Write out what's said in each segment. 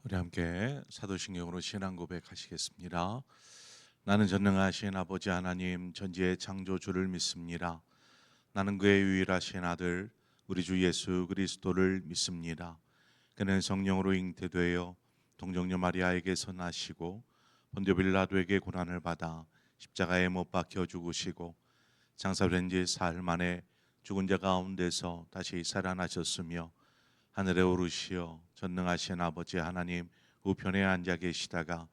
우리 함께 사도신경으로 신앙 고백하시겠습니다. 나는 전능하신 아버지 하나님 전지의 창조주를 믿습니다. 나는 그의 유일하신 아들 우리 주 예수 그리스도를 믿습니다. 그는 성령으로 잉태되어 동정녀 마리아에게서 나시고 본디오 빌라도에게 고난을 받아 십자가에 못 박혀 죽으시고 장사된 지 사흘 만에 죽은 자 가운데서 다시 살아나셨으며 하늘에 오르시어 전능하신 아버지 하나님 우편에 앉아 계시다가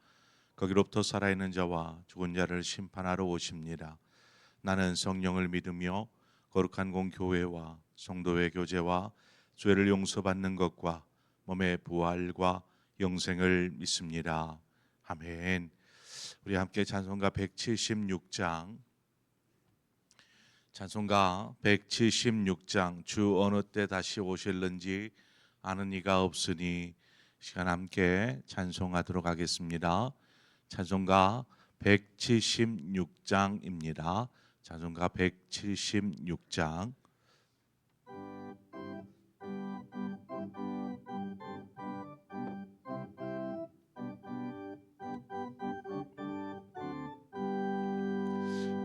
거기로부터 살아있는 자와 죽은 자를 심판하러 오십니다. 나는 성령을 믿으며 거룩한 공교회와 성도의 교제와 죄를 용서받는 것과 몸의 부활과 영생을 믿습니다. 아멘. 우리 함께 찬송가 176장 주 어느 때 다시 오실는지 아는 이가 없으니 시간 함께 찬송하도록 하겠습니다. 찬송가 176장입니다. 찬송가 176장.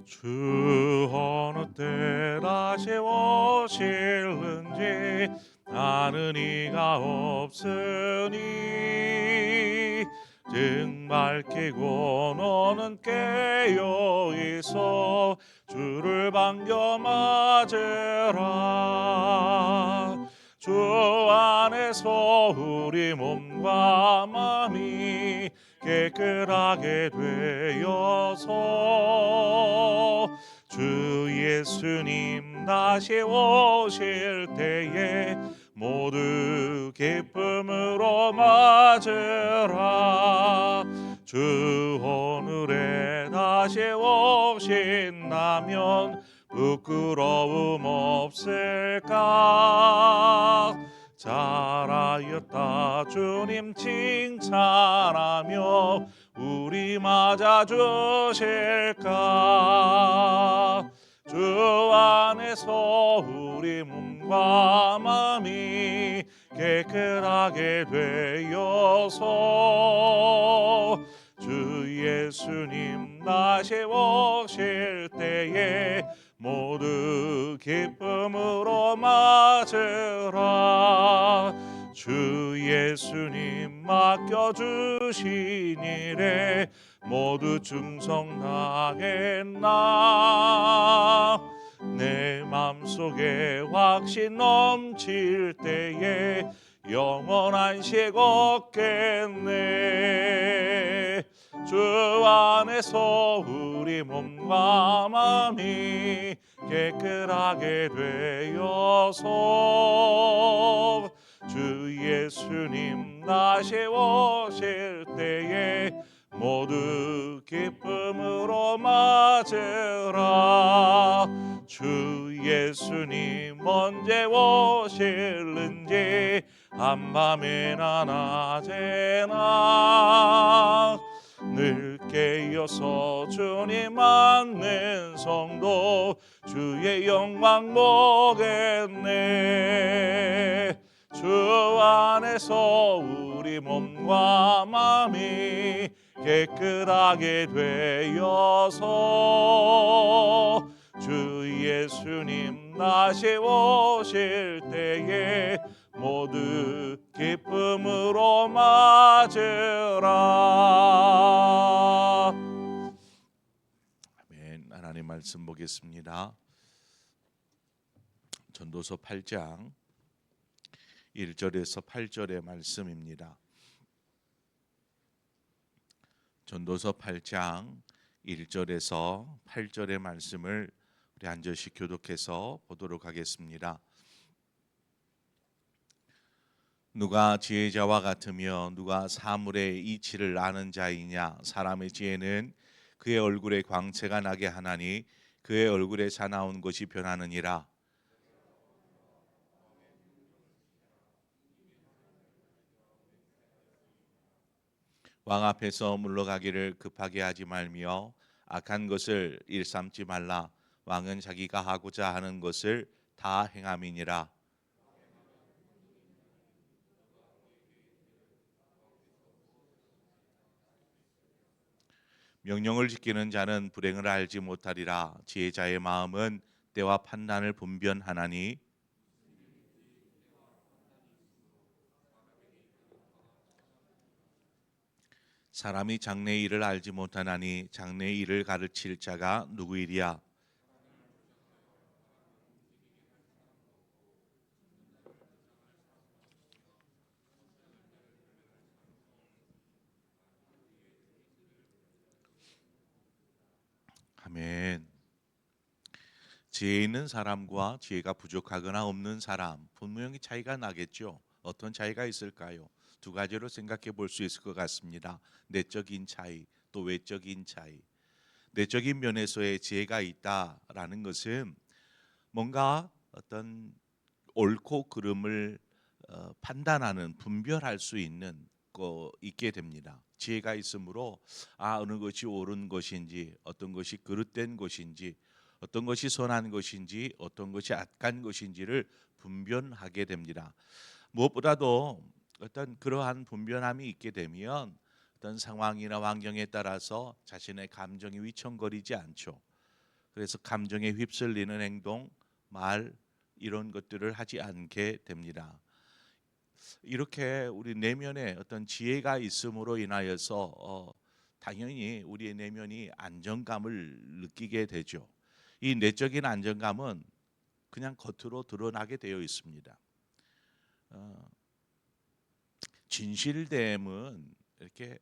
주 어느 때 다시 오실는지 아는 이가 없으니 등 밝히고 너는 깨어 있어 주를 반겨 맞으라. 주 안에서 우리 몸과 마음이 깨끗하게 되어서 주 예수님 다시 오실 때에 모두 기쁨으로 맞으라. 주 오늘에 다시 오신다면 부끄러움 없을까. 잘하였다 주님 칭찬하며 우리 맞아주실까. 주 안에서 우리 몸과 마음이 깨끗하게 되어서 주 예수님 다시 오실 때에 모두 기쁨으로 맞으라. 주 예수님 맡겨주신 일에 모두 충성하겠나. 내 맘속에 확신 넘칠 때에 영원한 식 얻겠네. 주 안에서 우리 몸과 마음이 깨끗하게 되어서 주 예수님 다시 오실 때에 모두 기쁨으로 맞으라. 주 예수님 언제 오실는지 한밤이나 낮에나 늘 깨어서 주님 맞는 성도 주의 영광 보겠네. 주 안에서 우리 몸과 마음이 깨끗하게 되어서 주 예수님 다시 오실 때에 모두 기쁨으로 맞으라. 아멘. 하나님 말씀 보겠습니다. 전도서 8장 1절에서 8절의 말씀입니다. 전도서 8장 1절에서 8절의 말씀을 우리 한 절씩 교독해서 보도록 하겠습니다. 누가 지혜자와 같으며 누가 사물의 이치를 아는 자이냐. 사람의 지혜는 그의 얼굴에 광채가 나게 하나니 그의 얼굴에 사나운 것이 변하느니라. 왕 앞에서 물러가기를 급하게 하지 말며 악한 것을 일삼지 말라. 왕은 자기가 하고자 하는 것을 다 행함이니라. 명령을 지키는 자는 불행을 알지 못하리라. 지혜자의 마음은 때와 판단을 분별하나니 사람이 장래의 일을 알지 못하나니 장래의 일을 가르칠 자가 누구이리야. 아멘. 지혜 있는 사람과 지혜가 부족하거나 없는 사람 분명히 차이가 나겠죠. 어떤 차이가 있을까요? 두 가지로 생각해 볼 수 있을 것 같습니다. 내적인 차이, 또 외적인 차이. 내적인 면에서의 지혜가 있다라는 것은 뭔가 어떤 옳고 그름을 판단하는 분별할 수 있는 거 있게 됩니다. 지혜가 있으므로 어느 것이 옳은 것인지 어떤 것이 그릇된 것인지 어떤 것이 선한 것인지 어떤 것이 악한 것인지를 분별하게 됩니다. 무엇보다도 어떤 그러한 분별함이 있게 되면 어떤 상황이나 환경에 따라서 자신의 감정이 위청거리지 않죠. 그래서 감정에 휩쓸리는 행동, 말 이런 것들을 하지 않게 됩니다. 이렇게 우리 내면에 어떤 지혜가 있음으로 인하여서 당연히 우리의 내면이 안정감을 느끼게 되죠. 이 내적인 안정감은 그냥 겉으로 드러나게 되어 있습니다. 어, 진실됨은 이렇게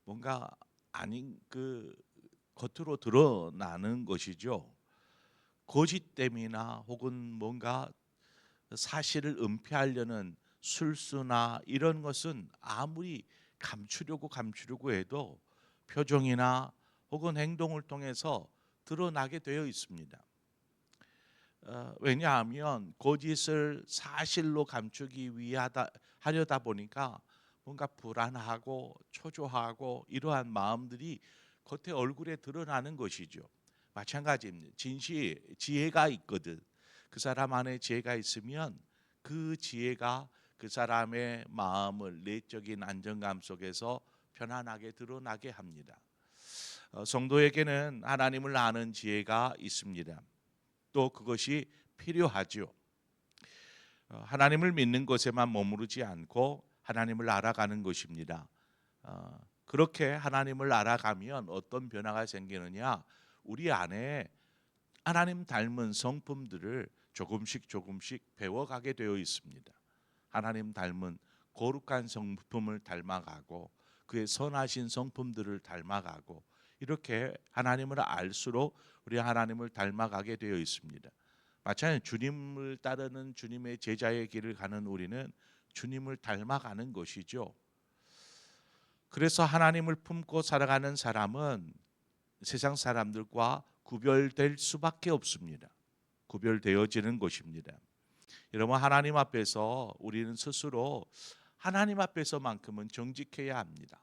뭔가 아닌 그 겉으로 드러나는 것이죠. 거짓됨이나 혹은 뭔가 사실을 은폐하려는 술수나 이런 것은 아무리 감추려고 해도 표정이나 혹은 행동을 통해서 드러나게 되어 있습니다. 왜냐하면 거짓을 사실로 감추기 위하다 하려다 보니까 뭔가 불안하고 초조하고 이러한 마음들이 겉에 얼굴에 드러나는 것이죠. 마찬가지입니다. 지혜가 있거든. 그 사람 안에 지혜가 있으면 그 지혜가 그 사람의 마음을 내적인 안정감 속에서 편안하게 드러나게 합니다. 성도에게는 하나님을 아는 지혜가 있습니다. 또 그것이 필요하죠. 하나님을 믿는 것에만 머무르지 않고 하나님을 알아가는 것입니다. 그렇게 하나님을 알아가면 어떤 변화가 생기느냐? 우리 안에 하나님 닮은 성품들을 조금씩 배워가게 되어 있습니다. 하나님 닮은 거룩한 성품을 닮아가고 그의 선하신 성품들을 닮아가고 이렇게 하나님을 알수록 우리 하나님을 닮아가게 되어 있습니다. 마찬가지로 주님을 따르는 주님의 제자의 길을 가는 우리는 주님을 닮아가는 것이죠. 그래서 하나님을 품고 살아가는 사람은 세상 사람들과 구별될 수밖에 없습니다. 구별되어지는 것입니다. 여러분 하나님 앞에서 우리는 스스로 하나님 앞에서만큼은 정직해야 합니다.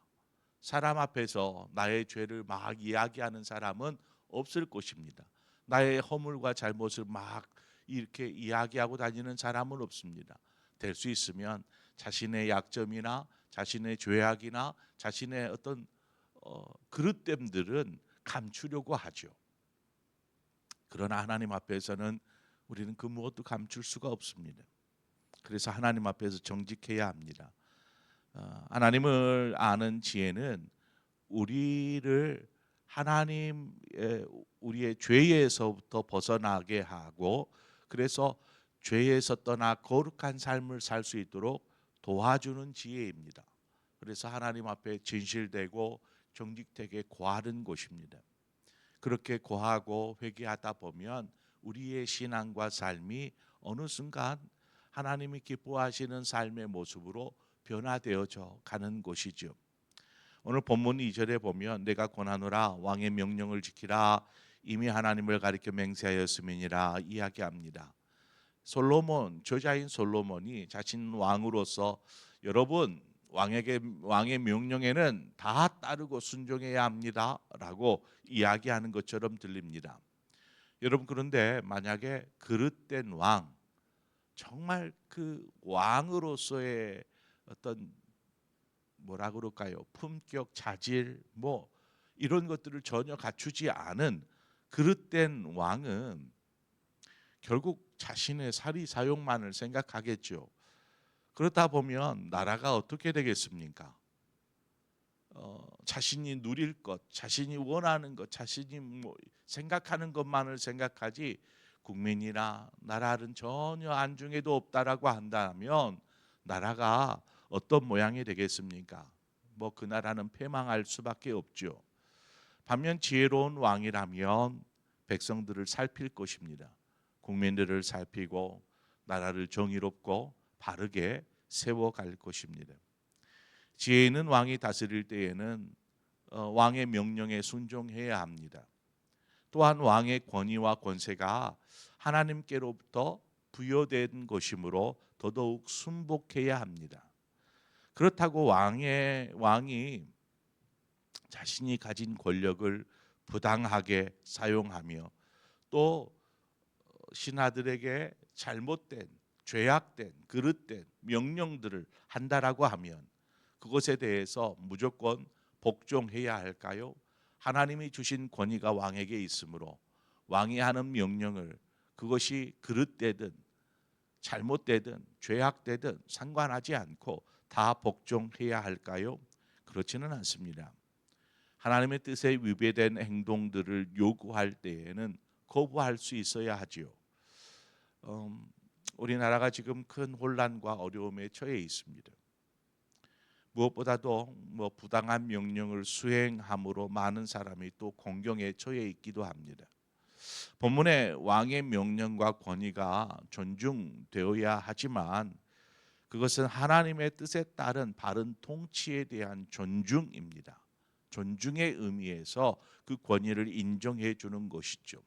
사람 앞에서 나의 죄를 막 이야기하는 사람은 없을 것입니다. 나의 허물과 잘못을 막 이렇게 이야기하고 다니는 사람은 없습니다. 될 수 있으면 자신의 약점이나 자신의 죄악이나 자신의 어떤 그릇됨들은 감추려고 하죠. 그러나 하나님 앞에서는 우리는 그 무엇도 감출 수가 없습니다. 그래서 하나님 앞에서 정직해야 합니다. 하나님을 아는 지혜는 우리를 하나님의 우리의 죄에서부터 벗어나게 하고 그래서 죄에서 떠나 거룩한 삶을 살 수 있도록 도와주는 지혜입니다. 그래서 하나님 앞에 진실되고 정직되게 구하는 것입니다. 그렇게 구하고 회개하다 보면 우리의 신앙과 삶이 어느 순간 하나님이 기뻐하시는 삶의 모습으로 변화되어져 가는 것이죠. 오늘 본문 2절에 보면 내가 권하노라 왕의 명령을 지키라 이미 하나님을 가리켜 맹세하였음이니라 이야기합니다. 저자인 솔로몬이 자신 왕으로서 여러분 왕의 명령에는 다 따르고 순종해야 합니다라고 이야기하는 것처럼 들립니다. 여러분 그런데 만약에 그릇된 왕 정말 그 왕으로서의 어떤 뭐라 그럴까요? 품격, 자질, 뭐 이런 것들을 전혀 갖추지 않은 그릇된 왕은 결국 자신의 사리 사욕만을 생각하겠죠. 그러다 보면 나라가 어떻게 되겠습니까? 자신이 누릴 것, 자신이 원하는 것, 자신이 생각하는 것만을 생각하지 국민이나 나라는 전혀 안중에도 없다라고 한다면 나라가 어떤 모양이 되겠습니까? 그 나라는 패망할 수밖에 없죠. 반면 지혜로운 왕이라면 백성들을 살필 것입니다. 국민들을 살피고 나라를 정의롭고 바르게 세워갈 것입니다. 지혜 있는 왕이 다스릴 때에는 왕의 명령에 순종해야 합니다. 또한 왕의 권위와 권세가 하나님께로부터 부여된 것이므로 더더욱 순복해야 합니다. 그렇다고 왕이 자신이 가진 권력을 부당하게 사용하며 또 신하들에게 잘못된, 죄악된, 그릇된 명령들을 한다라고 하면 그것에 대해서 무조건 복종해야 할까요? 하나님이 주신 권위가 왕에게 있으므로 왕이 하는 명령을 그것이 그릇되든 잘못되든 죄악되든 상관하지 않고 다 복종해야 할까요? 그렇지는 않습니다. 하나님의 뜻에 위배된 행동들을 요구할 때에는 거부할 수 있어야 하지요. 우리나라가 지금 큰 혼란과 어려움에 처해 있습니다. 무엇보다도 부당한 명령을 수행함으로 많은 사람이 또 공경에 처해 있기도 합니다. 본문에 왕의 명령과 권위가 존중되어야 하지만 그것은 하나님의 뜻에 따른 바른 통치에 대한 존중입니다. 존중의 의미에서 그 권위를 인정해 주는 것이죠.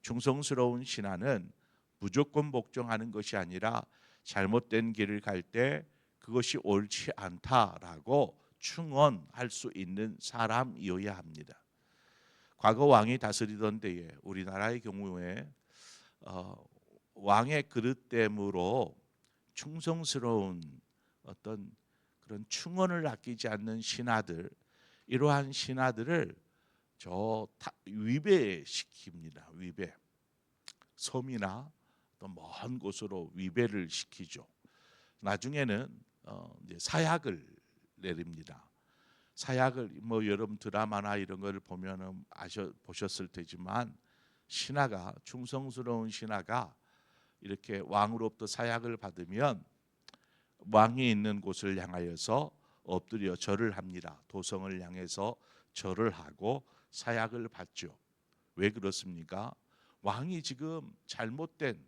충성스러운 신하는 무조건 복종하는 것이 아니라 잘못된 길을 갈 때 그것이 옳지 않다라고 충언할 수 있는 사람이어야 합니다. 과거 왕이 다스리던 때에 우리나라의 경우에 왕의 그릇됨으로 충성스러운 어떤 그런 충언을 아끼지 않는 신하들, 이러한 신하들을 위배시킵니다. 위배. 섬이나 또 먼 곳으로 위배를 시키죠. 나중에는 이제 사약을 내립니다. 사약을 여러분 드라마나 이런 걸 보면은 보셨을 테지만 신하가 충성스러운 신하가 이렇게 왕으로부터 사약을 받으면 왕이 있는 곳을 향하여서 엎드려 절을 합니다. 도성을 향해서 절을 하고 사약을 받죠. 왜 그렇습니까? 왕이 지금 잘못된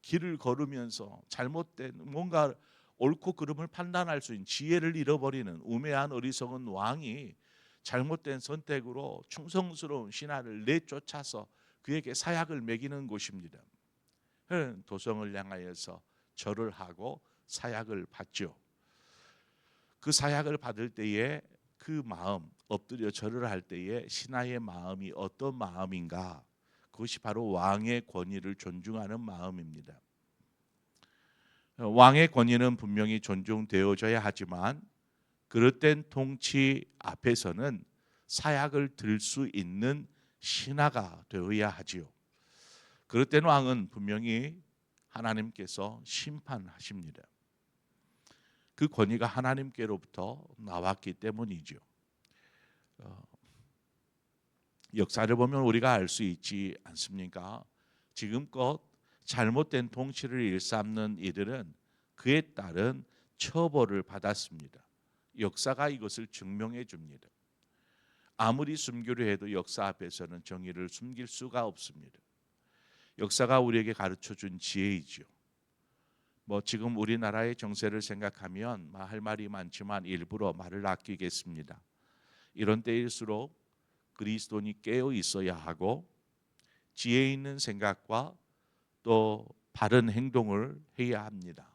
길을 걸으면서 잘못된 뭔가 옳고 그름을 판단할 수 있는 지혜를 잃어버리는 우매한 어리석은 왕이 잘못된 선택으로 충성스러운 신하를 내쫓아서 그에게 사약을 매기는 곳입니다. 도성을 향하여서 절을 하고 사약을 받죠. 그 사약을 받을 때에 그 마음, 엎드려 절을 할 때에 신하의 마음이 어떤 마음인가? 그것이 바로 왕의 권위를 존중하는 마음입니다. 왕의 권위는 분명히 존중되어져야 하지만 그릇된 통치 앞에서는 사약을 들 수 있는 신하가 되어야 하지요. 그릇된 왕은 분명히 하나님께서 심판하십니다. 그 권위가 하나님께로부터 나왔기 때문이죠. 역사를 보면 우리가 알 수 있지 않습니까? 지금껏 잘못된 통치를 일삼는 이들은 그에 따른 처벌을 받았습니다. 역사가 이것을 증명해 줍니다. 아무리 숨기려 해도 역사 앞에서는 정의를 숨길 수가 없습니다. 역사가 우리에게 가르쳐 준 지혜이죠. 지금 우리나라의 정세를 생각하면 할 말이 많지만 일부러 말을 아끼겠습니다. 이런 때일수록 그리스도인이 깨어 있어야 하고 지혜 있는 생각과 또 바른 행동을 해야 합니다.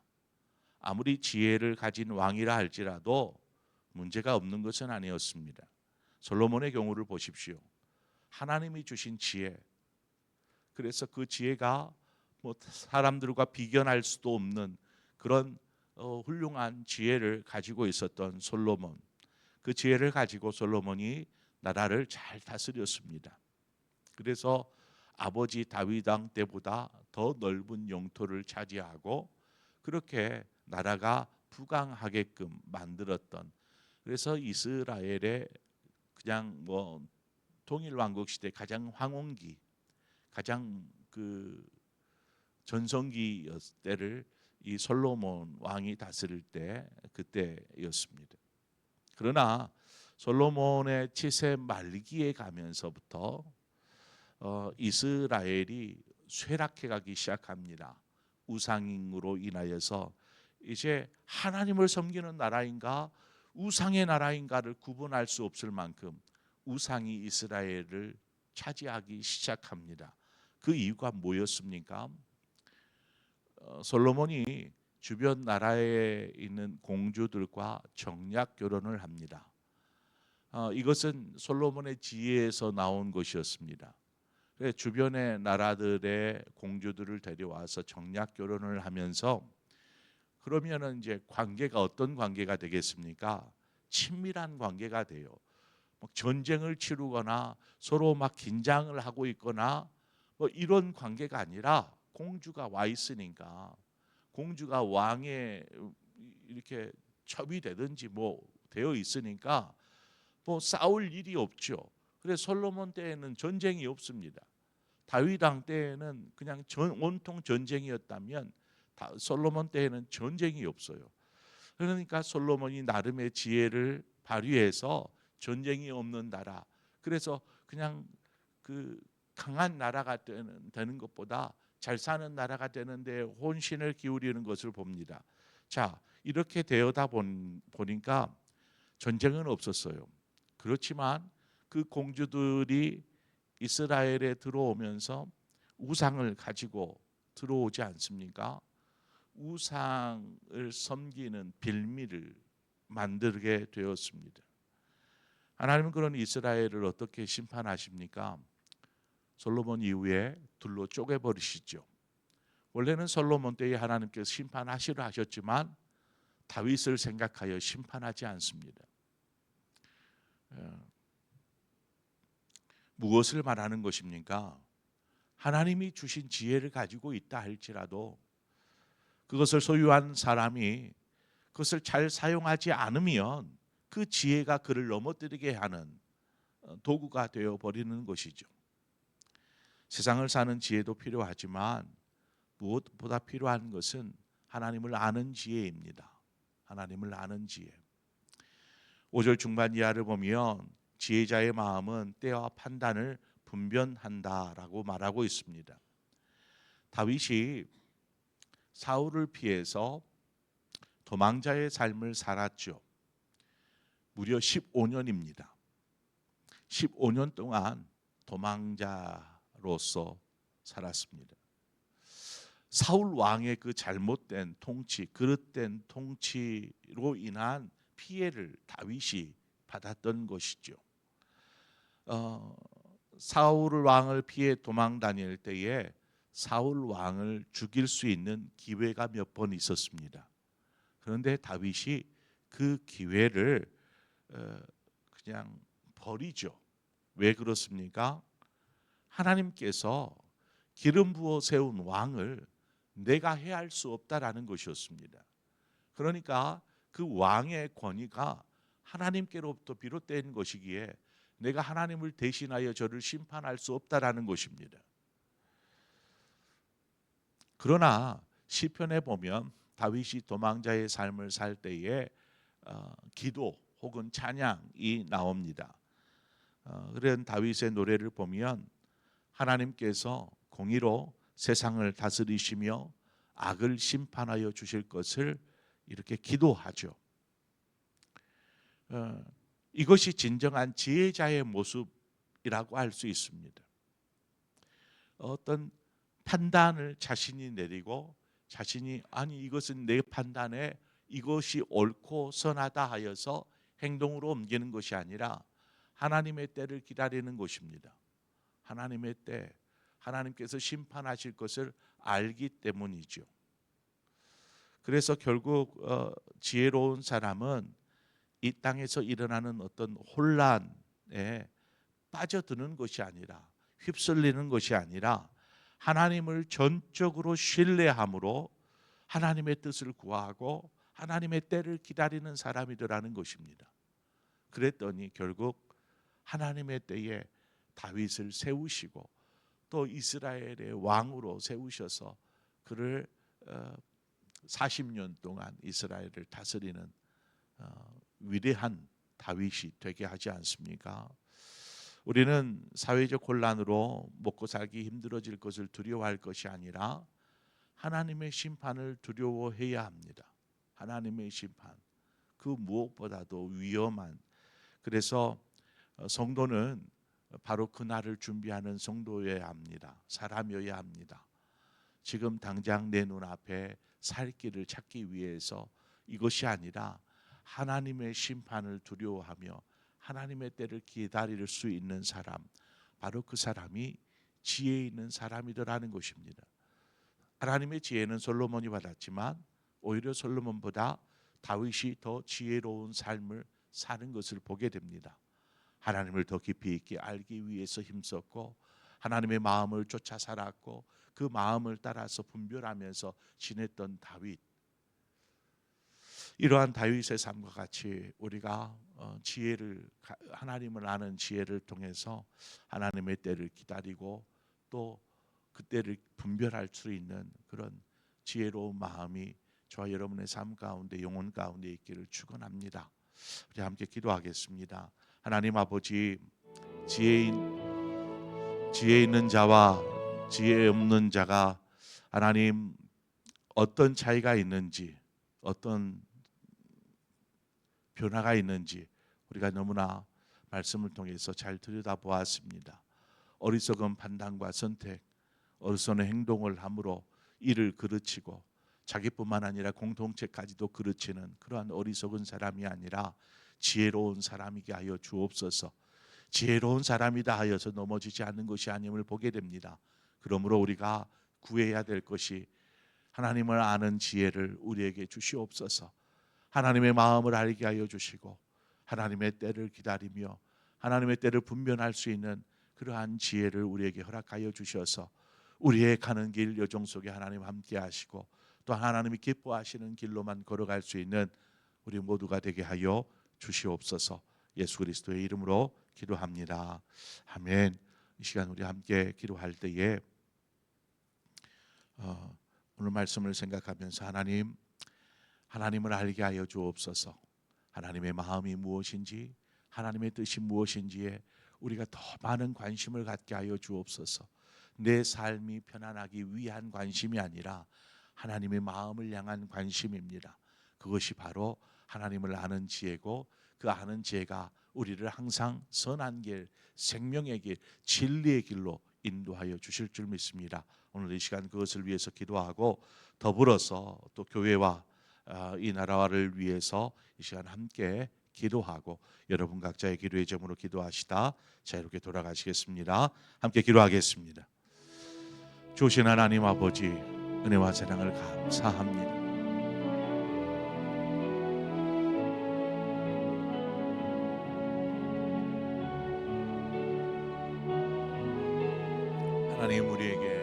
아무리 지혜를 가진 왕이라 할지라도 문제가 없는 것은 아니었습니다. 솔로몬의 경우를 보십시오. 하나님이 주신 지혜, 그래서 그 지혜가 사람들과 비견할 수도 없는 그런 훌륭한 지혜를 가지고 있었던 솔로몬. 그 지혜를 가지고 솔로몬이 나라를 잘 다스렸습니다. 그래서 아버지 다윗 왕 때보다 더 넓은 영토를 차지하고 그렇게 나라가 부강하게끔 만들었던, 그래서 이스라엘의 그냥 뭐 통일 왕국 시대 가장 황혼기, 가장 그 전성기였을 때를 이 솔로몬 왕이 다스릴 때 그때였습니다. 그러나 솔로몬의 치세 말기에 가면서부터 이스라엘이 쇠락해 가기 시작합니다. 우상으로 인하여서 이제 하나님을 섬기는 나라인가 우상의 나라인가를 구분할 수 없을 만큼 우상이 이스라엘을 차지하기 시작합니다. 그 이유가 뭐였습니까? 솔로몬이 주변 나라에 있는 공주들과 정략 결혼을 합니다. 이것은 솔로몬의 지혜에서 나온 것이었습니다. 주변의 나라들의 공주들을 데려와서 정략 결혼을 하면서, 그러면은 이제 관계가 어떤 관계가 되겠습니까? 친밀한 관계가 돼요. 전쟁을 치르거나 서로 막 긴장을 하고 있거나 뭐 이런 관계가 아니라 공주가 와 있으니까, 공주가 왕에 이렇게 첩이 되든지 뭐 되어 있으니까 뭐 싸울 일이 없죠. 그래서 솔로몬 때에는 전쟁이 없습니다. 다윗 왕 때에는 그냥 온통 전쟁이었다면 솔로몬 때에는 전쟁이 없어요. 그러니까 솔로몬이 나름의 지혜를 발휘해서 전쟁이 없는 나라, 그래서 그냥 그 강한 나라가 되는 것보다 잘 사는 나라가 되는데 혼신을 기울이는 것을 봅니다. 자, 이렇게 되어다 보니까 전쟁은 없었어요. 그렇지만 그 공주들이 이스라엘에 들어오면서 우상을 가지고 들어오지 않습니까? 우상을 섬기는 빌미를 만들게 되었습니다. 하나님은 그런 이스라엘을 어떻게 심판하십니까? 솔로몬 이후에 둘로 쪼개버리시죠. 원래는 솔로몬 때에 하나님께서 심판하시려 하셨지만 다윗을 생각하여 심판하지 않습니다. 무엇을 말하는 것입니까? 하나님이 주신 지혜를 가지고 있다 할지라도 그것을 소유한 사람이 그것을 잘 사용하지 않으면 그 지혜가 그를 넘어뜨리게 하는 도구가 되어버리는 것이죠. 세상을 사는 지혜도 필요하지만 무엇보다 필요한 것은 하나님을 아는 지혜입니다. 하나님을 아는 지혜. 5절 중반 이하를 보면 지혜자의 마음은 때와 판단을 분별한다라고 말하고 있습니다. 다윗이 사울을 피해서 도망자의 삶을 살았죠. 무려 15년입니다. 15년 동안 도망자로서 살았습니다. 사울 왕의 그 잘못된 통치, 그릇된 통치로 인한 피해를 다윗이 받았던 것이죠. 사울 왕을 피해 도망 다닐 때에 사울 왕을 죽일 수 있는 기회가 몇 번 있었습니다. 그런데 다윗이 그 기회를 그냥 버리죠. 왜 그렇습니까? 하나님께서 기름 부어 세운 왕을 내가 해할 수 없다라는 것이었습니다. 그러니까 그 왕의 권위가 하나님께로부터 비롯된 것이기에 내가 하나님을 대신하여 저를 심판할 수 없다라는 것입니다. 그러나 시편에 보면 다윗이 도망자의 삶을 살 때에 기도 혹은 찬양이 나옵니다. 그런 다윗의 노래를 보면 하나님께서 공의로 세상을 다스리시며 악을 심판하여 주실 것을 이렇게 기도하죠. 이것이 진정한 지혜자의 모습이라고 할 수 있습니다. 어떤 판단을 자신이 내리고 자신이 아니 이것은 내 판단에 이것이 옳고 선하다 하여서 행동으로 옮기는 것이 아니라 하나님의 때를 기다리는 것입니다. 하나님의 때, 하나님께서 심판하실 것을 알기 때문이죠. 그래서 결국 지혜로운 사람은 이 땅에서 일어나는 어떤 혼란에 빠져드는 것이 아니라, 휩쓸리는 것이 아니라 하나님을 전적으로 신뢰함으로 하나님의 뜻을 구하고 하나님의 때를 기다리는 사람이더라는 것입니다. 그랬더니 결국 하나님의 때에 다윗을 세우시고 또 이스라엘의 왕으로 세우셔서 그를 40년 동안 이스라엘을 다스리는 위대한 다윗이 되게 하지 않습니까? 우리는 사회적 혼란으로 먹고 살기 힘들어질 것을 두려워할 것이 아니라 하나님의 심판을 두려워해야 합니다. 하나님의 심판, 그 무엇보다도 위험한, 그래서 성도는 바로 그날을 준비하는 성도여야 합니다. 사람이어야 합니다. 지금 당장 내 눈앞에 살 길을 찾기 위해서 이것이 아니라 하나님의 심판을 두려워하며 하나님의 때를 기다릴 수 있는 사람, 바로 그 사람이 지혜 있는 사람이더라는 것입니다. 하나님의 지혜는 솔로몬이 받았지만 오히려 솔로몬보다 다윗이 더 지혜로운 삶을 사는 것을 보게 됩니다. 하나님을 더 깊이 있게 알기 위해서 힘썼고 하나님의 마음을 쫓아 살았고 그 마음을 따라서 분별하면서 지냈던 다윗, 이러한 다윗의 삶과 같이 우리가 하나님을 아는 지혜를 통해서 하나님의 때를 기다리고 또 그 때를 분별할 수 있는 그런 지혜로운 마음이 저와 여러분의 삶 가운데, 영혼 가운데 있기를 축원합니다. 우리 함께 기도하겠습니다. 하나님 아버지, 지혜 있는 자와 지혜 없는 자가 하나님 어떤 차이가 있는지, 어떤 변화가 있는지 우리가 너무나 말씀을 통해서 잘 들여다보았습니다. 어리석은 판단과 선택, 어리석은 행동을 함으로 이를 그르치고 자기뿐만 아니라 공동체까지도 그르치는 그러한 어리석은 사람이 아니라 지혜로운 사람이게 하여 주옵소서. 지혜로운 사람이다 하여서 넘어지지 않는 것이 아님을 보게 됩니다. 그러므로 우리가 구해야 될 것이 하나님을 아는 지혜를 우리에게 주시옵소서. 하나님의 마음을 알게 하여 주시고 하나님의 때를 기다리며 하나님의 때를 분별할 수 있는 그러한 지혜를 우리에게 허락하여 주셔서 우리의 가는 길 여정 속에 하나님 함께 하시고 또 하나님이 기뻐하시는 길로만 걸어갈 수 있는 우리 모두가 되게 하여 주시옵소서. 예수 그리스도의 이름으로 기도합니다. 아멘. 이 시간 우리 함께 기도할 때에 오늘 말씀을 생각하면서 하나님을 알게 하여 주옵소서. 하나님의 마음이 무엇인지, 하나님의 뜻이 무엇인지에 우리가 더 많은 관심을 갖게 하여 주옵소서. 내 삶이 편안하기 위한 관심이 아니라 하나님의 마음을 향한 관심입니다. 그것이 바로 하나님을 아는 지혜고 그 아는 지혜가 우리를 항상 선한 길, 생명의 길, 진리의 길로 인도하여 주실 줄 믿습니다. 오늘 이 시간 그것을 위해서 기도하고 더불어서 또 교회와 이 나라를 위해서 이 시간 함께 기도하고 여러분 각자의 기도의 제목으로 기도하시다 자유롭게 돌아가시겠습니다. 함께 기도하겠습니다. 주신 하나님 아버지, 은혜와 사랑을 감사합니다. 하나님, 우리에게